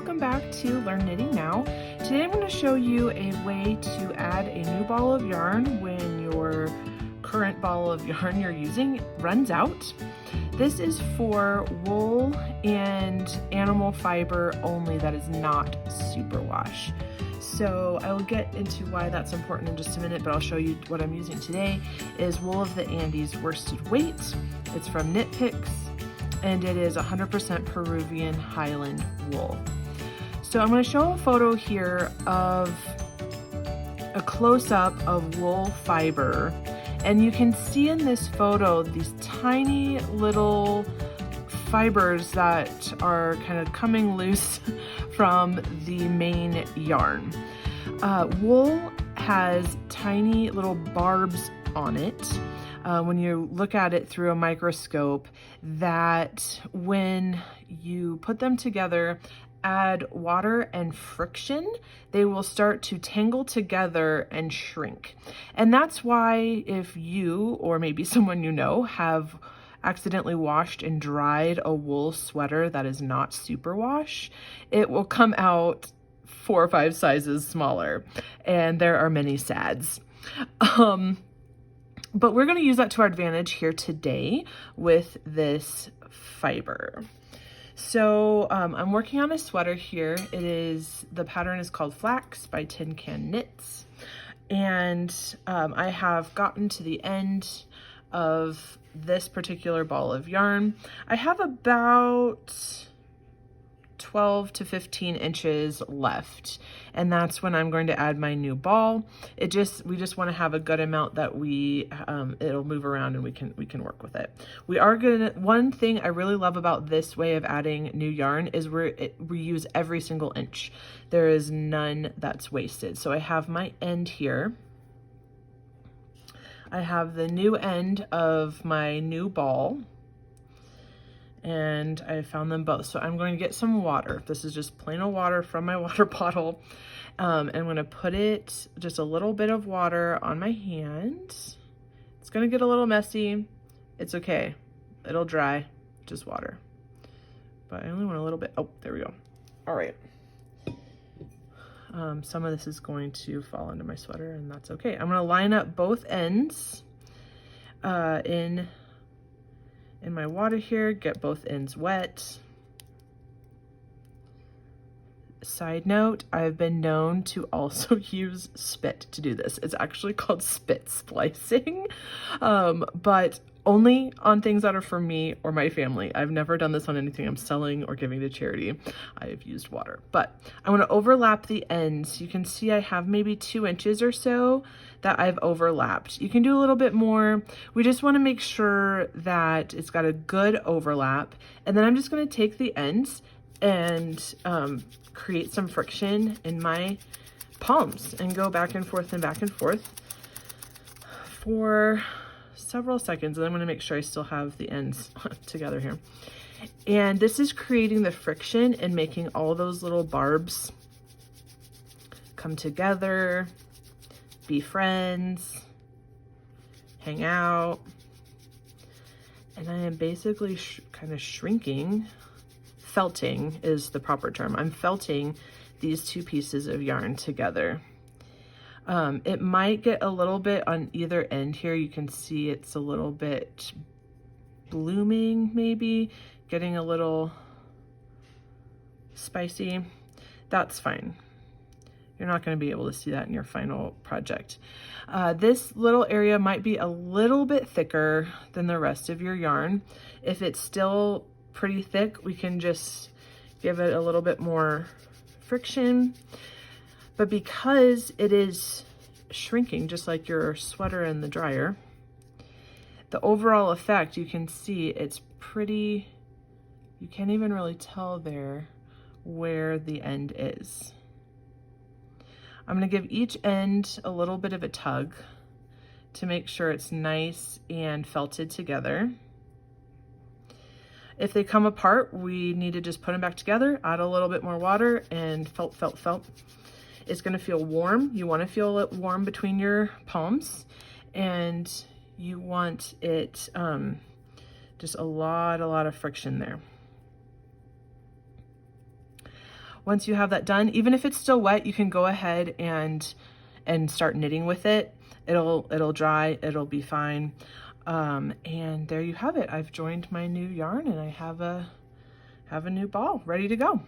welcome back to Learn Knitting Now. Today I'm going to show you a way to add a new ball of yarn when your current ball of yarn you're using runs out. This is for wool and animal fiber only that is not superwash. So I will get into why that's important in just a minute, but I'll show you what I'm using today is Wool of the Andes worsted weight. It's from Knit Picks, and it is 100% Peruvian Highland wool. So I'm going to show a photo here of a close-up of wool fiber, and you can see in this photo these tiny little fibers that are kind of coming loose from the main yarn. Wool has tiny little barbs on it. When you look at it through a microscope, that when you put them together, add water and friction, they will start to tangle together and shrink. And that's why if you, or maybe someone you know, have accidentally washed and dried a wool sweater that is not superwash, it will come out 4 or 5 sizes smaller, and there are many sads. But we're going to use that to our advantage here today with this fiber. So I'm working on a sweater here. The pattern is called Flax by Tin Can Knits. And I have gotten to the end of this particular ball of yarn. I have about 12 to 15 inches left, and that's when I'm going to add my new ball. We just want to have a good amount that it'll move around and we can work with it. One thing I really love about this way of adding new yarn is we use every single inch. There is none that's wasted. So I have my end here. I have the new end of my new ball, and I found them both. So I'm going to get some water. This is just plain old water from my water bottle. And I'm going to put just a little bit of water on my hand. It's going to get a little messy. It's okay. It'll dry, just water. But I only want a little bit. Oh, there we go. All right. Some of this is going to fall into my sweater, and that's okay. I'm going to line up both ends in my water here, get both ends wet. Side note, I've been known to also use spit to do this. It's actually called spit splicing, but only on things that are for me or my family. I've never done this on anything I'm selling or giving to charity. I have used water, but I want to overlap the ends. You can see I have maybe 2 inches or so that I've overlapped. You can do a little bit more. We just want to make sure that it's got a good overlap. And then I'm just going to take the ends and create some friction in my palms and go back and forth for several seconds. And I'm going to make sure I still have the ends together here. And this is creating the friction and making all those little barbs come together, be friends, hang out. And I am basically kind of shrinking. Felting is the proper term. I'm felting these 2 pieces of yarn together. It might get a little bit on either end here. You can see it's a little bit blooming, maybe getting a little spicy. That's fine. You're not going to be able to see that in your final project. This little area might be a little bit thicker than the rest of your yarn. If it's still pretty thick, we can just give it a little bit more friction. But because it is shrinking, just like your sweater in the dryer, the overall effect, you can see it's pretty, you can't even really tell there where the end is. I'm going to give each end a little bit of a tug to make sure it's nice and felted together. If they come apart, we need to just put them back together, add a little bit more water, and felt. It's going to feel warm. You want to feel it warm between your palms, and you want it just a lot of friction there. Once you have that done, even if it's still wet, you can go ahead and start knitting with it. It'll dry, it'll be fine. And there you have it. I've joined my new yarn and I have a new ball ready to go.